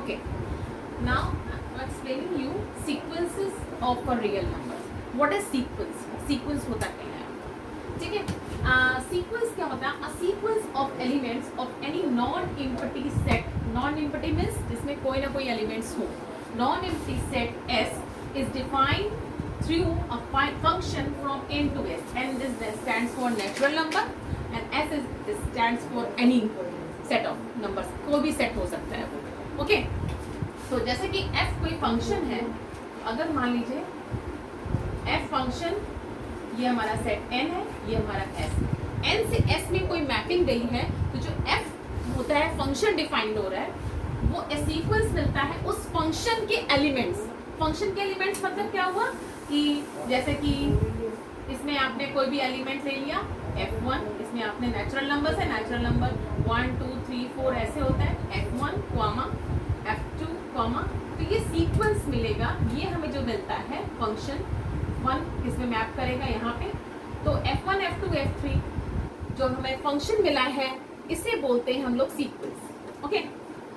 Okay. Now I'm explaining you sequences of a real numbers. What is sequence? Sequence होता क्या है? ठीक है? Sequence क्या होता है? A sequence of elements of any non-empty set. Non-empty means जिसमें कोई ना कोई elements हो. Non-empty set S is defined through a function from n to s. N this stands for natural number and s is stands for any set of numbers. कोई भी set हो सकता है वो. ओके तो जैसे कि f कोई फंक्शन है, अगर मान लीजिए f फंक्शन ये हमारा सेट n है, ये हमारा s, n से s में कोई मैपिंग गई है, तो जो f होता है फंक्शन डिफाइंड हो रहा है, वो सीक्वेंस मिलता है उस फंक्शन के एलिमेंट्स. फंक्शन के एलिमेंट्स मतलब क्या हुआ कि जैसे कि इसमें आपने कोई भी एलिमेंट ले लिया f1, इसमें आपने नेचुरल नंबर है, नेचुरल नंबर 1 2 3 4 ऐसे होता है, f1 कॉमा f2 कॉमा, तो ये सीक्वेंस मिलेगा. ये हमें जो मिलता है फंक्शन 1 इसमें मैप करेगा यहाँ पे, तो f1 f2 f3 जो हमें फंक्शन मिला है इसे बोलते हैं हम लोग सीक्वेंस. ओके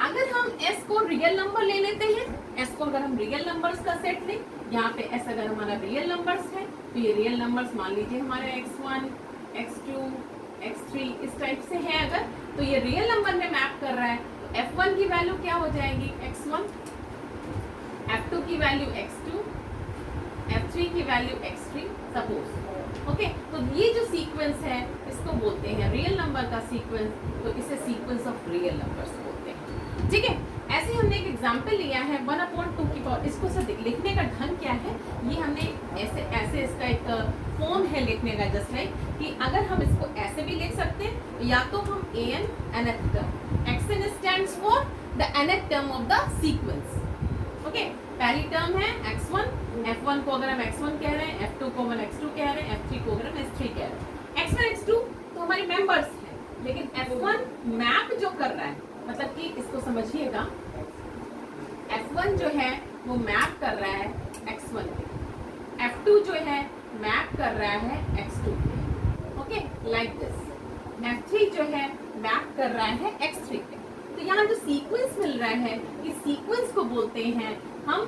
अगर हम s को रियल नंबर ले लेते हैं, s को अगर हम रियल नंबर्स का सेट लें, यहाँ पे s अगर हमारा रियल नंबर्स है तो ये रियल नंबर्स मान लीजिए हमारे x1 x2 x3 इस टाइप से है अगर, तो ये रियल नंबर में मैप कर रहा है, तो f1 की वैल्यू क्या हो जाएगी x1, f2 की वैल्यू x2, f3 की वैल्यू x3 सपोज. ओके तो ये जो सीक्वेंस है इसको बोलते हैं रियल नंबर का सीक्वेंस, तो इसे सीक्वेंस ऑफ रियल नंबर्स बोलते हैं. ठीक है, ऐसे हमने एक एग्जांपल लिया है 1/2 की पावर. इसको से लिखने का ढंग क्या है, ये हमने ऐसे इसका एक फॉर्म है लिखने का, जस्ट लाइक कि अगर हम इसको ऐसे भी लिख सकते हैं, या तो हम an nth term, xn stands for the nth term of the sequence. Okay पहली टर्म है x1, f1 को अगर हम x1 कह रहे हैं, f2 को हम x2 कह रहे हैं, f3 को अगर हम s3 कह रहे हैं. x1 x2 तो हमारे मेंबर्स हैं, लेकिन f1 मैप जो कर रहा है, मतलब कि इसको समझिएगा, f1 जो है वो मैप कर रहा है x1 पे, f2 जो है मैप कर रहा है x2 पे. Okay like this. f3 जो है मैप कर रहा है x3 पे. तो यहाँ जो सीक्वेंस मिल रहा है, इस सीक्वेंस को बोलते हैं हम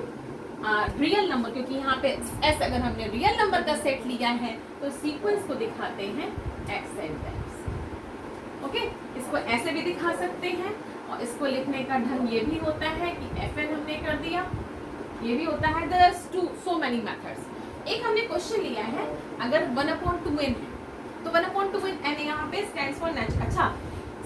रियल नंबर, क्योंकि यहाँ पे s अगर हमने रियल नंबर का सेट लिया है तो सीक्वेंस को दिखाते हैं xn टाइम्स. ओके इसको ऐसे भी दिखा सकते हैं, और इसको लिखने का ढंग ये भी होता है कि fn हमने कर दिया, ये भी होता है. There are so many methods. एक हमने क्वेश्चन लिया है, अगर 1/2n है तो 1/2n यहाँ पे स्टैंड्स फॉर नेचुरल. अच्छा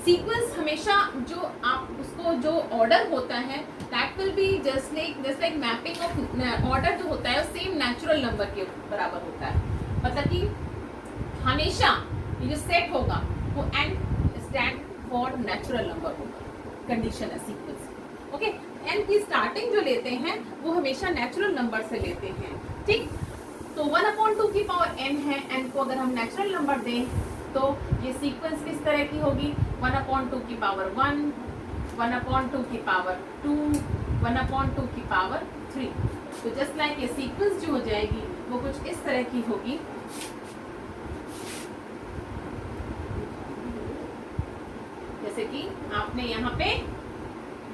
सीक्वेंस हमेशा जो आप उसको जो ऑर्डर होता है that will be just like mapping of order जो होता है सेम नेचुरल नंबर के बराबर होता है. मतलब कि हमेशा ये जो सेट होगा वो n stand for natural number होगा. कंडीशन है सीक्वेंस. ओके n की स्टार्टिंग जो लेते हैं वो हमेशा नेचुरल नंबर से लेते हैं. ठीक, तो 1/2 की पावर n है, n को अगर हम नेचुरल नंबर दें तो ये सीक्वेंस किस तरह की होगी, 1/2 की पावर 1, 1/2 की पावर 2, 1/2 की पावर 3. तो जस्ट लाइक ये सीक्वेंस जो हो जाएगी वो कुछ इस तरह की होगी. जैसे कि आपने यहाँ पे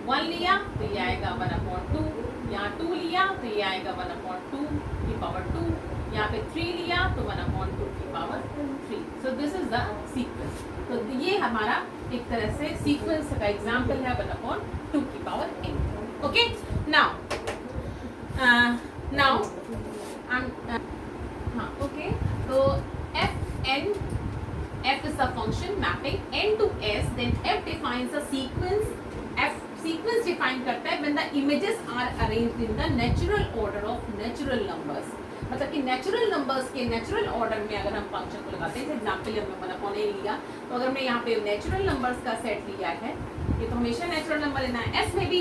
1 लिया तो ये आएगा 1/2, यहाँ 2 लिया तो ये आएगा 1/2 की पावर 2, यहाँ पे 3 लिया तो 1/2 की power 3. So this is the sequence. तो ये हमारा एक तरह से सीक्वेंस का एग्जांपल है 1/2 की पावर n. ओके नाउ हाँ ओके तो f is the function mapping n to s, then f defines a sequence. f sequence define करता है when the images are arranged in the natural order of natural numbers. मतलब कि natural numbers के natural order में अगर हम function को लगाते हैं, एग्जाम्पल हमने 1/n लिया, तो अगर मैं यहाँ पे नेचुरल नंबर्स का सेट लिया है, ये तो हमेशा नेचुरल नंबर लेना है, s में भी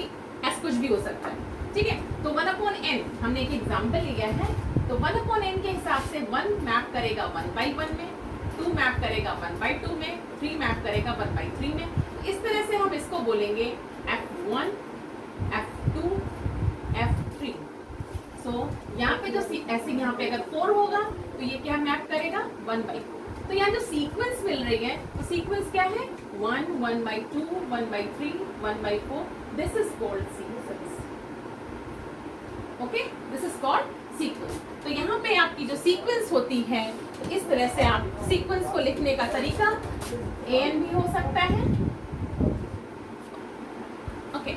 s कुछ भी हो सकता है. ठीक है, तो 1/n हमने एक एग्जाम्पल लिया है, तो 1/n के हिसाब से 1 मैप करेगा 1/1 में, 2 मैप करेगा 1/2 में, 3 मैप करेगा 1/3 में. तो इस तरह से हम इसको बोलेंगे f1 f2 f3. सो यहाँ पे जो ऐसे यहाँ पे अगर 4 होगा तो ये क्या मैप करेगा 1/4. तो यहाँ जो सीक्वेंस मिल रही है वो सीक्वेंस क्या है 1, 1/2, 1/3, 1/4, this is called sequence. Okay, this is called sequence. तो यहाँ पे आपकी जो सीक्वेंस होती है, तो इस तरह से आप सीक्वेंस को लिखने का तरीका एन भी हो सकता है. Okay,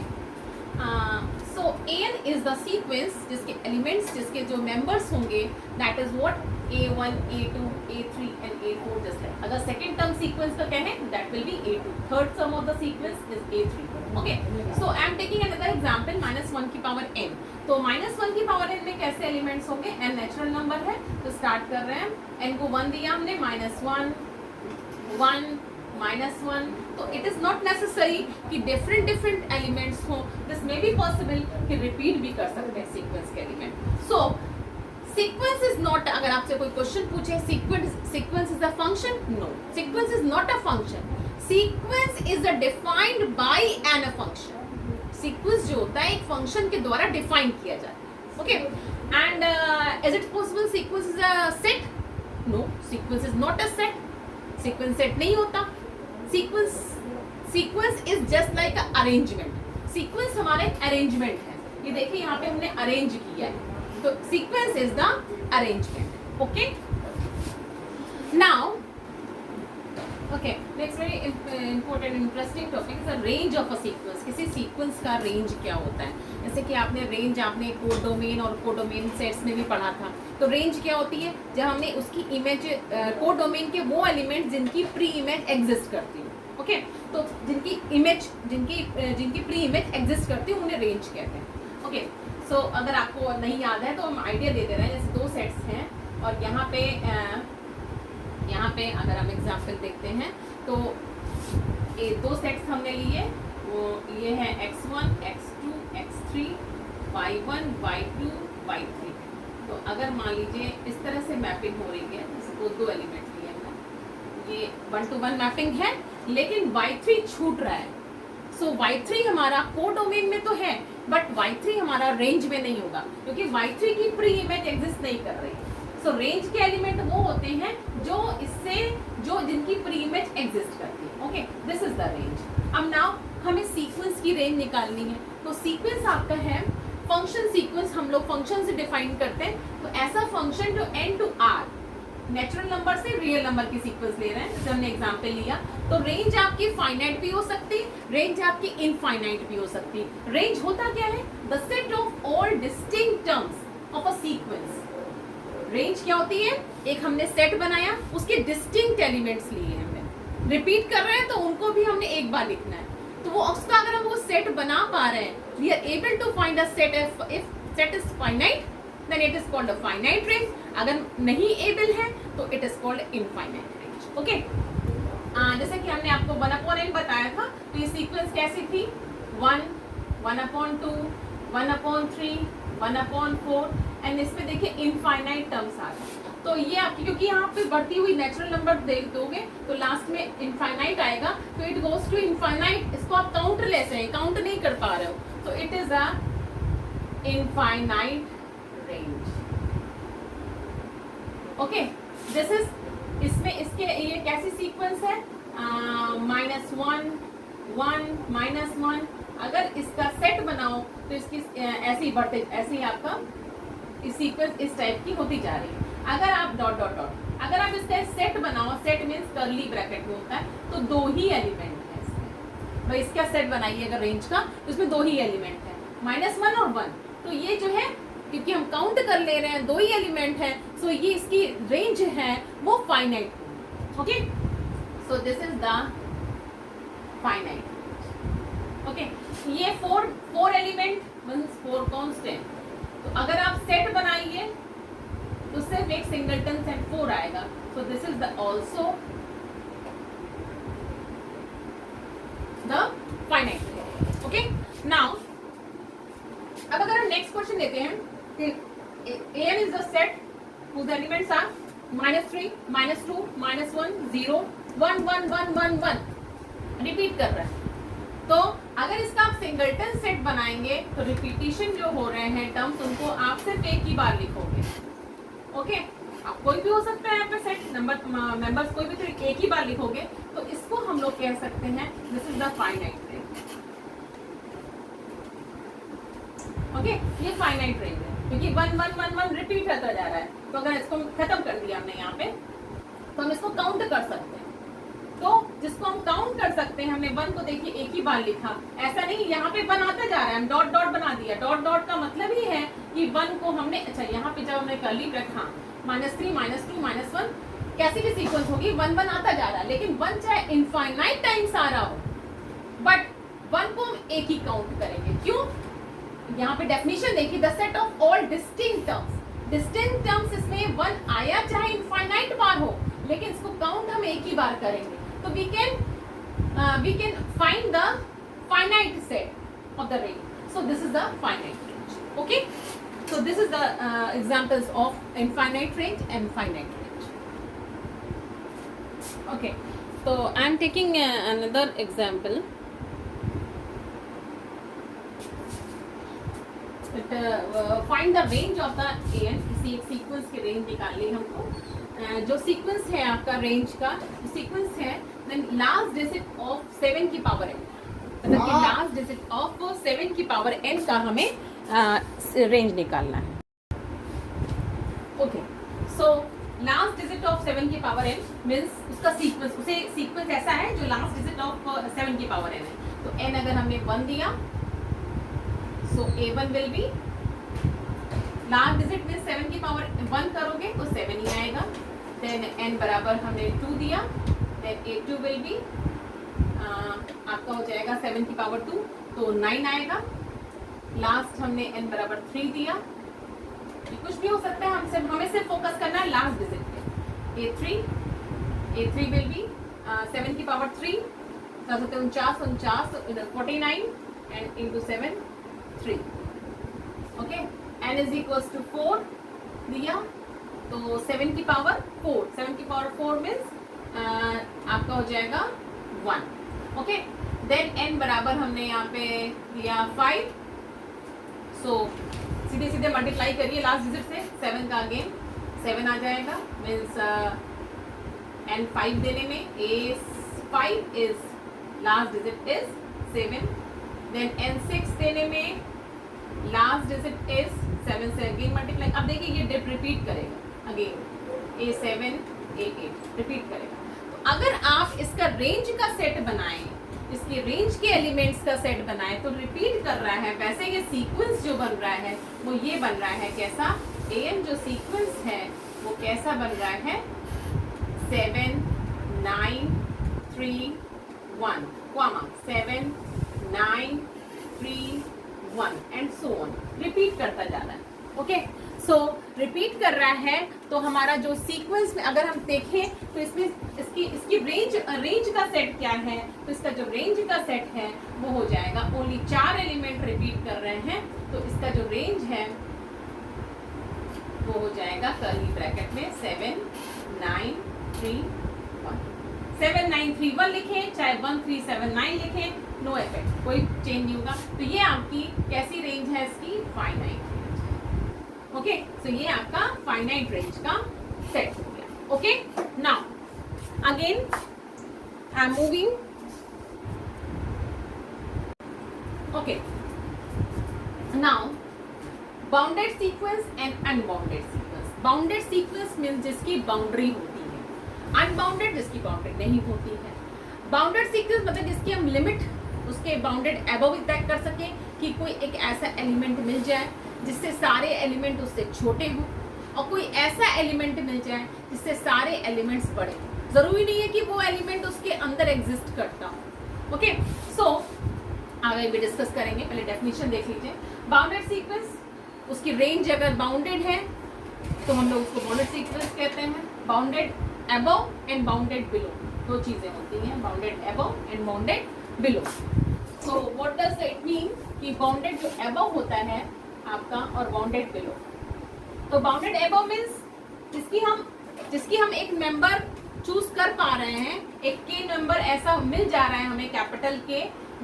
so n is the sequence जिसके एलिमेंट्स, जिसके जो मेंबर्स होंगे, that is what A1, A2, A3 and A4 just like. अगर सेकेंड टर्म सीक्वेंस का कहें, that will be A2. Third term of the sequence is A3. Okay, so I am taking another example -1 की power n. तो -1 की power n में कैसे elements होंगे? n natural number है, तो स्टार्ट कर रहे हैं. n को 1 दिया हमने, -1, 1, -1. तो इट इज नॉट नेसेसरी कि डिफरेंट एलिमेंट्स हो. दिस मे बी पॉसिबल कि रिपीट भी कर सकते हैं सीक्वेंस के element. So sequence is not, अगर आपसे कोई क्वेश्चन पूछे sequence is a function, no, sequence is not a function. Sequence is a defined by an a function. Sequence जो होता है एक फंक्शन के द्वारा डिफाइन किया जाता है. Okay, and is it possible sequence is a set? No, sequence is not a set. Sequence set नहीं होता. Sequence is just like a arrangement. Sequence हमारा एक अरेंजमेंट है. ये देखिए यहाँ पे हमने अरेंज किया है, तो sequence is the arrangement. Okay, now okay, next very important interesting topic is the range of a sequence. किसी सीक्वेंस का रेंज क्या होता है? जैसे कि आपने रेंज, आपने कोडोमेन और कोडोमेन सेट्स में भी पढ़ा था. तो रेंज क्या होती है? जब हमने उसकी इमेज, कोडोमेन के वो एलिमेंट जिनकी प्री इमेज एग्जिस्ट करती है. ओके, तो जिनकी इमेज, जिनकी प्री इमेज एग्जिस्ट करती है, उन्हें रेंज कहते हैं. ओके, सो अगर आपको नहीं याद है तो हम आइडिया दे दे रहे हैं. जैसे दो सेट्स हैं और यहाँ पे अगर हम एग्जाम्पल देखते हैं तो ये दो सेट्स हमने लिए. वो ये है x1, x2, x3, y1, y2, y3. तो अगर मान लीजिए इस तरह से मैपिंग हो रही है, जैसे दो एलिमेंट लिए हैं, ये 1-to-1 मैपिंग है, लेकिन y3 छूट रहा है. सो y3 हमारा कोडोमेन में तो है, बट y3 हमारा रेंज में नहीं होगा, क्योंकि y3 की प्री इमेज एग्जिस्ट नहीं कर रही. सो रेंज के एलिमेंट वो होते हैं जो जिनकी प्री इमेज एग्जिस्ट करती है. Okay, this is the range. अब नाउ हमें सीक्वेंस की रेंज निकालनी है. तो सीक्वेंस आपका है फंक्शन सीक्वेंस. हम लोग फंक्शन से डिफाइन करते हैं. तो ऐसा फंक्शन जो n to r natural number से रियल नंबर की सीक्वेंस ले रहे हैं, जैसे हमने एग्जांपल लिया. तो रेंज आपकी फाइनाइट भी हो सकती, रेंज आपकी इनफाइनाइट भी हो सकती. रेंज होता क्या है? The set of all distinct terms of a sequence. Range क्या होती है? एक हमने सेट बनाया, उसके डिस्टिंक्ट एलिमेंट्स लिए हमने, रिपीट कर रहे हैं तो उनको भी हमने एक बार लिखना है. तो वो उसका अगर हम वो सेट बना पा रहे हैं, we are able to find a set. If set is finite, then it is called a finite range. अगर नहीं एबल है तो it is called infinite range. Okay, जैसे कि हमने आपको 1/n बताया था, तो ये सीक्वेंस कैसी थी? 1, 1/2, 1/3, 1/4, एंड इसमें देखिए इनफाइनाइट टर्म्स आ गए. तो ये आपकी, क्योंकि यहाँ पे बढ़ती हुई नेचुरल नंबर देख दोगे तो लास्ट में इनफाइनाइट आएगा, तो इट गोज टू इनफाइनाइट. इसको आप काउंटलेस हैं, काउंट नहीं कर पा रहे हो, तो it is a infinite range. Okay, this is, इसमें इसके ये कैसी सीक्वेंस है? -1, 1, -1. अगर इसका सेट बनाओ तो इसकी ऐसे ही बढ़ते, ऐसे ही आपका इस सीक्वेंस इस टाइप की होती जा रही है. अगर आप डॉट डॉट डॉट, अगर आप इसका सेट बनाओ, सेट मीन्स कर्ली ब्रैकेट में होता है, तो दो ही एलिमेंट है इसमें. भाई इसका सेट बनाइए अगर रेंज का, तो इसमें दो ही एलिमेंट है, -1 और 1. तो ये जो है, क्योंकि हम काउंट कर ले रहे हैं, दो ही एलिमेंट है, सो ये इसकी रेंज है वो finite. Okay, so this is the finite. Okay, ये 4 एलिमेंट मींस 4 कांस्टेंट. तो अगर आप सेट बनाइए तो सिर्फ एक सिंगलटन सेट 4 आएगा. So this is the also the finite. Okay, now अब अगर हम नेक्स्ट क्वेश्चन लेते हैं, An is the set whose elements are -3, -2, -1, 0, 1, 1, 1, 1, 1. Repeat कर रहा है. तो अगर इसका आप सिंगलटन सेट बनाएंगे तो रिपीटिशन जो हो रहे हैं टर्म्स, उनको आप सिर्फ एक ही बार लिखोगे. ओके, आप कोई भी हो सकता है यहाँ पे सेट मेंबर्स कोई भी, तो एक ही बार लिखोगे. तो इसको हम लोग कह सकते हैं this is the finite range. Okay, ये फाइनाइट रेंज है क्योंकि 1 1 1 1 रिपीट होता जा रहा है। तो अगर इसको खत्म कर दिया हमने यहाँ पे, तो हम इसको काउंट कर सकते हैं। तो जिसको हम काउंट कर सकते हैं, हमने 1 को देखिए एक ही बार लिखा, ऐसा नहीं यहाँ पे 1 आता जा रहा है, हम डॉट डॉट बना दिया। डॉट डॉट का मतलब ही है कि 1 को हमने, अच्छा यहाँ पे जब हमने कर्ली रखा -3 -2 -1 कैसी भी सीक्वेंस होगी 1 1 आता जा रहा है, लेकिन 1 चाहे इनफाइनाइट टाइम्स आ रहा हो, बट 1 को हम एक ही काउंट करेंगे। क्यों? यहाँ पे डेफिनेशन देखिए, the set of all distinct terms. Distinct terms इसमें 1 आया चाहे इनफाइनाइट बार हो, लेकिन इसको काउंट हम एक ही बार करेंगे। तो we can find the finite set of the range. So this is the finite range. Okay, so this is the examples of infinite range and finite range. Okay, so I am taking another example. Find the range of the an. किसी एक sequence की range निकालनी हमको। जो sequence है आपका range का sequence है, देन लास्ट डिजिट ऑफ 7 की पावर n, मतलब कि लास्ट डिजिट ऑफ 7 की पावर n का हमें रेंज निकालना है। Okay, so last digit of 7 की पावर n मींस उसका सीक्वेंस, उसे सीक्वेंस ऐसा है जो लास्ट डिजिट ऑफ 7 की पावर n है। तो n अगर हमने 1 दिया, सो a1 will be last digit में 7 की पावर 1 करोगे तो 7 ही आएगा। देन n बराबर हमने 2 दिया, देन a2 विल बी आपका हो जाएगा 7 की पावर 2 तो 9 आएगा। लास्ट हमने n बराबर 3 दिया, कुछ भी हो सकता है, हमें सिर्फ फोकस करना है लास्ट डिजिट पे। a3 विल बी 7 की power 3 49 and into 7 3। Okay, n is equal to 4 दिया, तो 7 की पावर 4, 7 की पावर 4 मीन्स आपका हो जाएगा 1। ओके, देन n बराबर हमने यहाँ पे दिया 5, सो सीधे सीधे मल्टीप्लाई करिए लास्ट डिजिट से, 7 का अगेन 7 आ जाएगा, मीन्स n 5 देने में a5 is last digit is 7, then n 6 देने में लास्ट डिजिट इज 7 से अगेन मल्टीप्लाई। अब देखिए ये डिप रिपीट करेगा अगेन, a7 a8 रिपीट करेगा। तो अगर आप इसका रेंज का सेट बनाएं, इसके रेंज के एलिमेंट्स का सेट बनाएं, तो रिपीट कर रहा है। वैसे ये सीक्वेंस जो बन रहा है वो ये बन रहा है कैसा, an जो सीक्वेंस है वो कैसा बन रहा है, 7 9 3 1 comma 7 9 3 1 and so on, repeat करता जा रहा है। ओके, सो रिपीट कर रहा है, तो हमारा जो सीक्वेंस में अगर हम देखें तो इसमें इसकी रेंज का सेट क्या है, तो इसका जो रेंज का सेट है वो हो जाएगा, ओनली 4 एलिमेंट रिपीट कर रहे हैं, तो इसका जो रेंज है वो हो जाएगा कर्ली ब्रैकेट में 7 9 3 1। 7 9 3 1 लिखें, चाहे 1 3 7 9 लिखें, नो इफेक्ट, कोई चेंज नहीं होगा। तो ये आपकी कैसी रेंज है, इसकी फाइनाइट रेंज। ओके, सो ये आपका फाइनाइट रेंज का सेट हो गया। Okay, now again I am moving. Okay, now bounded sequence and unbounded sequence. Bounded sequence means जिसकी बाउंड्री होती है, अनबाउंडेड जिसकी बाउंड्री नहीं होती है। बाउंडेड सीक्वेंस मतलब जिसकी हम लिमिट उसके बाउंडेड अबव तय कर सके, कि कोई एक ऐसा एलिमेंट मिल जाए जिससे सारे एलिमेंट उससे छोटे हों, और कोई ऐसा एलिमेंट मिल जाए जिससे सारे एलिमेंट्स बड़े। जरूरी नहीं है कि वो एलिमेंट उसके अंदर एग्जिस्ट करता हो। ओके, सो आगे भी डिस्कस करेंगे, पहले डेफिनेशन देख लीजिए। बाउंडेड सीक्वेंस, उसकी रेंज अगर बाउंडेड है तो हम लोग उसको बाउंडेड सीक्वेंस कहते हैं। Bounded above and bounded below, दो चीजें होती हैं, bounded above and bounded below. So what does it mean कि बाउंडेड जो अबव होता है आपका और बाउंडेड बिलो। तो बाउंडेड अबव मीन्स जिसकी हम एक मेंबर चूज कर पा रहे हैं, एक के नंबर ऐसा मिल जा रहा है हमें कैपिटल के,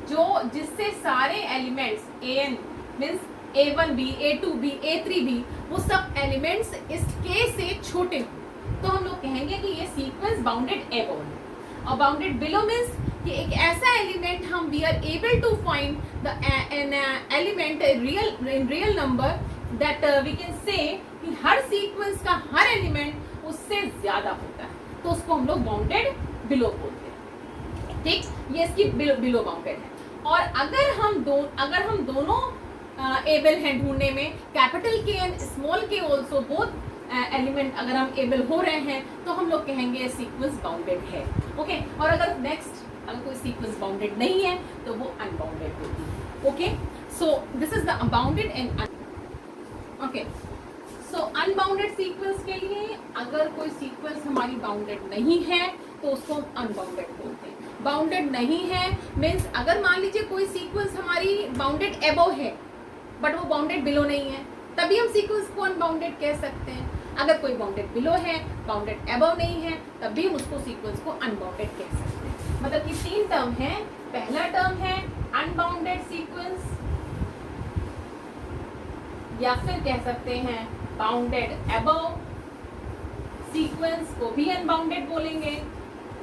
जो जिससे सारे elements an means a1b a2b a3b वो सब एलिमेंट्स इस के से छोटे हों, तो हम लोग कहेंगे कि ये सीक्वेंस बाउंडेड अबव है। और बाउंडेड बिलो मीन्स कि एक ऐसा एलिमेंट हम we are able to find the n element real number that we can say कि हर सीक्वेंस का हर एलिमेंट उससे ज्यादा होता है, तो उसको हम लोग बाउंडेड बिलो बोलते हैं। ठीक, ये इसकी बिलो बाउंडेड है। और अगर हम दोनों एबल हैं ढूंढने में, कैपिटल के एंड स्मॉल के ऑल्सो बोथ एलिमेंट अगर हम एबल हो रहे हैं, तो हम लोग कहेंगे सीक्वेंस बाउंडेड है। ओके, और अगर अगर कोई सीक्वेंस बाउंडेड नहीं है तो वो अनबाउंडेड होती है। Okay, so this is the bounded and okay, so unbounded sequence के लिए अगर कोई सीक्वेंस हमारी बाउंडेड नहीं है तो उसको हम अनबाउंडेड बोलते हैं। बाउंडेड नहीं है मीन्स अगर मान लीजिए कोई सीक्वेंस हमारी बाउंडेड एबव है बट वो बाउंडेड बिलो नहीं है, तभी हम सीक्वेंस को अनबाउंडेड कह सकते हैं। अगर कोई बाउंडेड बिलो है, बाउंडेड एबव नहीं है, तब भी हम उसको सीक्वेंस को अनबाउंडेड कह सकते हैं। मतलब कि 3 टर्म है। पहला टर्म है अनबाउंडेड सीक्वेंस, या फिर कह सकते हैं बाउंडेड एबव सीक्वेंस को भी अनबाउंडेड बोलेंगे,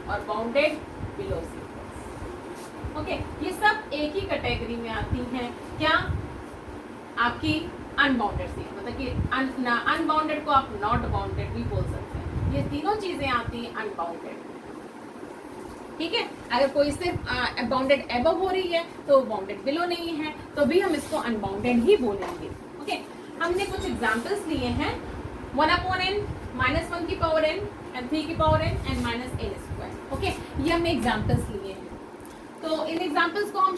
और बाउंडेड बिलो सीक्वेंस। ओके, ये सब एक ही कैटेगरी में आती हैं। क्या? आपकी अनबाउंडेड सीक्वेंस, मतलब कि अनबाउंडेड को आप नॉट बाउंडेड भी बोल सकते हैं। ये तीनों चीजें आती हैं अनबाउंडेड। ठीक है, अगर कोई सिर्फ बाउंडेड एबव हो रही है तो बाउंडेड बिलो नहीं है, तो भी हम इसको अनबाउंडेड ही बोलेंगे। ओके, हमने कुछ एग्जांपल्स लिए हैं 1/n, -1 की पावर n एंड 3 की power n and -n²। Okay, ये हमने एग्जांपल्स लिए हैं। तो इन एग्जांपल्स को हम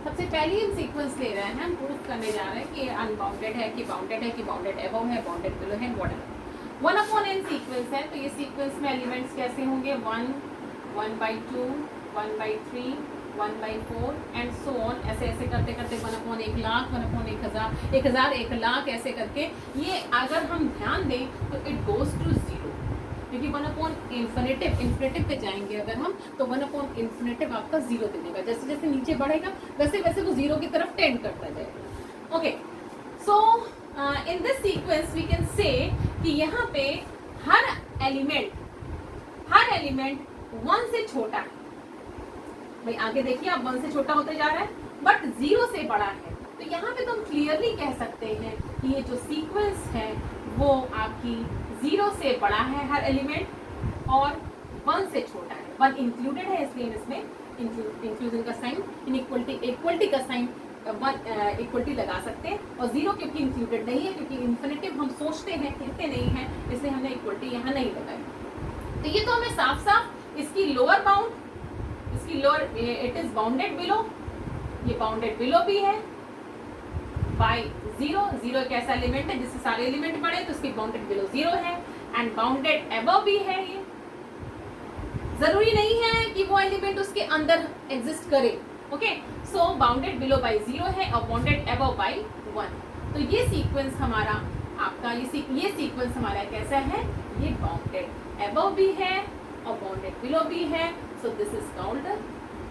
सबसे पहले हम सीक्वेंस ले रहे हैं, हम प्रूफ करने जा रहे हैं कि अनबाउंडेड है कि बाउंडेड एबव है, बाउंडेड बिलो है, व्हाटएवर। 1/n सीक्वेंस है, तो ये सीक्वेंस में एलिमेंट्स कैसे होंगे? 1, 1/2, 1/3, 1/4 एंड सो ऑन। ऐसे ऐसे करते करते 1/1 लाख, 1/1000, 1000, 1 लाख, ऐसे करके ये अगर हम ध्यान दें तो इट गोज टू 0, क्योंकि 1/इन्फिनेटिव पे जाएंगे अगर हम, तो 1/इन्फिनेटिव आपका 0 दे देगा। जैसे जैसे नीचे बढ़ेगा वैसे वैसे वो 0 की तरफ टेंड करता जाएगा। Okay, so in this sequence we can say कि यहाँ पे हर एलिमेंट 1 से छोटा है। भाई आगे देखिए, अब 1 से छोटा होते जा रहा है बट 0 से बड़ा है, तो यहाँ पे तो हम क्लियरली कह सकते हैं कि ये जो सीक्वेंस है वो आपकी 0 से बड़ा है हर एलिमेंट, और 1 से छोटा है। 1 इंक्लूडेड है, इसलिए इसमें इंक्लूजन का साइन, इक्वलिटी का साइन, इक्वलिटी लगा सकते हैं। और 0 क्योंकि इंक्लूडेड नहीं है, क्योंकि इन्फिनेटिव हम सोचते हैं, कहते नहीं हैं, इसलिए हमने इक्वलिटी यहाँ नहीं लगाई। तो ये तो हमें साफ साफ इसकी लोअर बाउंड, इसकी lower it is bounded below, ये बाउंडेड बिलो भी है बाय 0 एक ऐसा एलिमेंट है जिससे सारे एलिमेंट बड़े, तो उसकी बाउंडेड बिलो 0 है, एंड बाउंडेड एबव भी है। ये जरूरी नहीं है कि वो एलिमेंट उसके अंदर एग्जिस्ट करे। ओके, सो बाउंडेड बिलो बाय 0 है और बाउंडेड एबव बाय 1। तो ये सीक्वेंस हमारा आपका ये सीक्वेंस हमारा कैसा है? ये बाउंडेड एबव भी है और बाउंडेड बिलो भी है। So this is called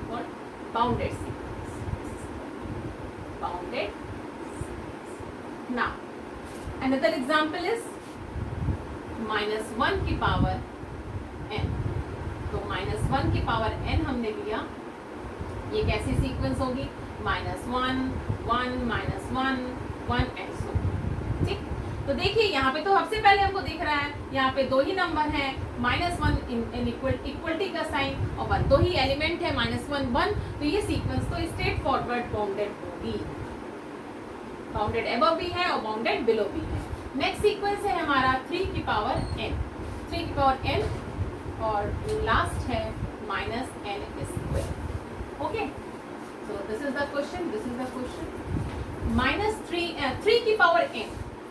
what? Bounded sequence. Bounded. Now, another example is -1 की पावर n। तो -1 की पावर n हमने लिया, ये कैसी सीक्वेंस होगी? -1, 1, -1, 1 एंड सो। ठीक, तो देखिए यहाँ पे तो सबसे पहले हमको दिख रहा है, यहाँ पे 2 ही नंबर हैं, -1 इन इक्वलिटी का साइन, और 1 2 ही एलिमेंट है, -1, 1। तो ये सीक्वेंस तो स्ट्रेट फॉरवर्ड बाउंडेड होगी, बाउंडेड एबव भी है और बाउंडेड बिलो भी है। नेक्स्ट सीक्वेंस है हमारा 3 की पावर n, 3 की पावर n, और लास्ट है -n²। Okay, so this is the question, -3 की पावर n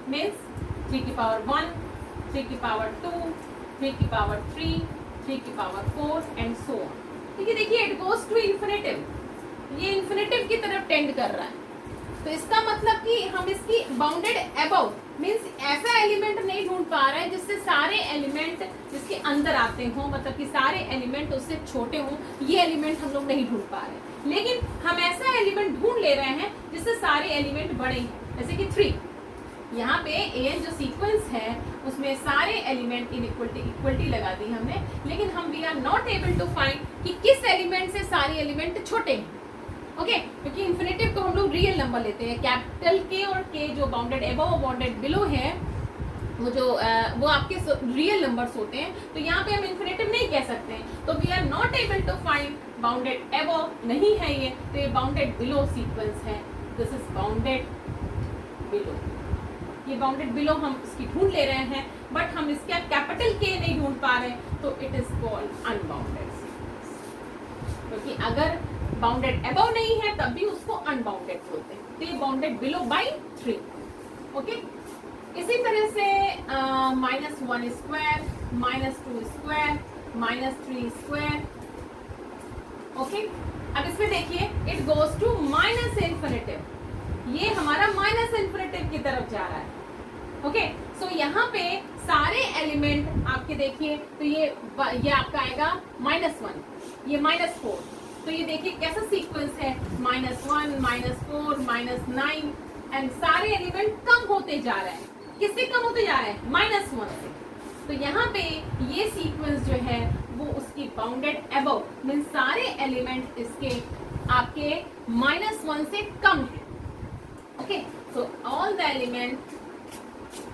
मीन्स 3 की पावर 1, 3 की पावर 2, 3 की पावर 3, 3 की पावर 4 एंड सो ऑन। ठीक है, देखिए इट गोज टू इन्फिनेटिव, ये इन्फिनेटिव की तरफ टेंड कर रहा है। तो इसका मतलब कि हम इसकी बाउंडेड एबव मीन्स ऐसा एलिमेंट नहीं ढूंढ पा रहे हैं जिससे सारे एलिमेंट जिसके अंदर आते हों, मतलब कि सारे एलिमेंट उससे छोटे हों, ये एलिमेंट हम लोग नहीं ढूंढ पा रहे। लेकिन हम ऐसा एलिमेंट ढूंढ ले रहे हैं जिससे सारे एलिमेंट बड़े हैं, जैसे कि यहाँ पे an जो सीक्वेंस है उसमें सारे एलिमेंट इक्वलिटी लगा दी हमने, लेकिन हम we are not able to find कि किस एलिमेंट से सारे एलिमेंट छोटे हैं। ओके क्योंकि इन्फिनेटिव को हम लोग रियल नंबर लेते हैं, कैपिटल के और के जो बाउंडेड एबव और बाउंडेड बिलो है वो आपके रियल नंबर्स होते हैं, तो यहाँ पे हम इन्फिनेटिव नहीं कह सकते हैं, तो we are not able to find bounded above नहीं है ये, तो ये बाउंडेड बिलो सीक्वेंस है, दिस इज बाउंडेड बिलो। ये बाउंडेड बिलो हम इसकी ढूंढ ले रहे हैं, बट हम इसका कैपिटल के नहीं ढूंढ पा रहे, तो it is called unbounded sequence, क्योंकि अगर बाउंडेड एबव नहीं है तब भी उसको अनबाउंडेड बोलते हैं, तो ये बाउंडेड बिलो बाई 3। ओके इसी तरह से -1 स्क्वायर, -2 स्क्वायर, -3 स्क्वायर। ओके अब इसमें देखिए it goes to minus infinitive, ये हमारा माइनस इन्फिनिटिव की तरफ जा रहा है। ओके सो यहाँ पे सारे एलिमेंट आपके देखिए, तो ये आपका आएगा -1, ये -4, तो ये देखिए कैसा सीक्वेंस है, -1, -4, -9 एंड सारे एलिमेंट कम होते जा रहे हैं, किससे कम होते जा रहे हैं, -1 से। तो यहाँ पे ये सीक्वेंस जो है वो उसकी बाउंडेड एबव मीन सारे एलिमेंट इसके आपके -1 से कम है। Okay so all the element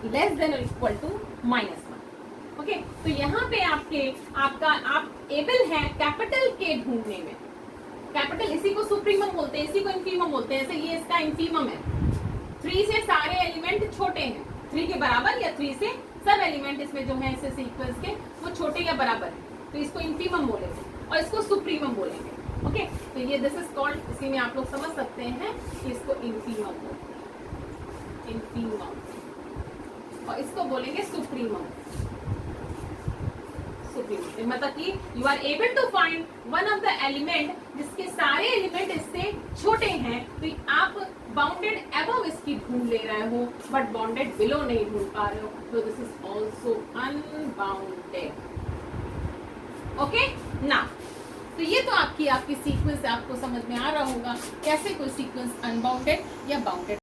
less than और इक्वल टू -1। ओके तो यहाँ पे आप एबल हैं कैपिटल के ढूंढने में, कैपिटल इसी को सुप्रीमम बोलते हैं, इसी को इन्फीमम बोलते हैं, जैसे ये इसका इन्फीमम है, 3 से सारे एलिमेंट छोटे हैं, 3 के बराबर या 3 से सब एलिमेंट इसमें जो है इस सीक्वेंस के वो छोटे या बराबर है, तो इसको इन्फीमम बोलेंगे और इसको सुप्रीमम बोलेंगे। ओके तो ये दिस इज कॉल्ड, इसी में आप लोग समझ सकते हैं कि इसको इन्फीमम बोलते हैं, इन्फीमम, और इसको बोलेंगे सुप्रीमम। सुप्रीमम मतलब कि you are able to find one of the element जिसके सारे एलिमेंट इससे छोटे हैं, तो आप बाउंडेड एबव इसकी ढूंढ ले रहे हो बट बाउंडेड बिलो नहीं ढूंढ पा रहे हो, तो this is also unbounded. Okay ना, तो ये तो आपकी सीक्वेंस आपको समझ में आ रहा होगा कैसे कोई सीक्वेंस अनबाउंडेड या बाउंडेड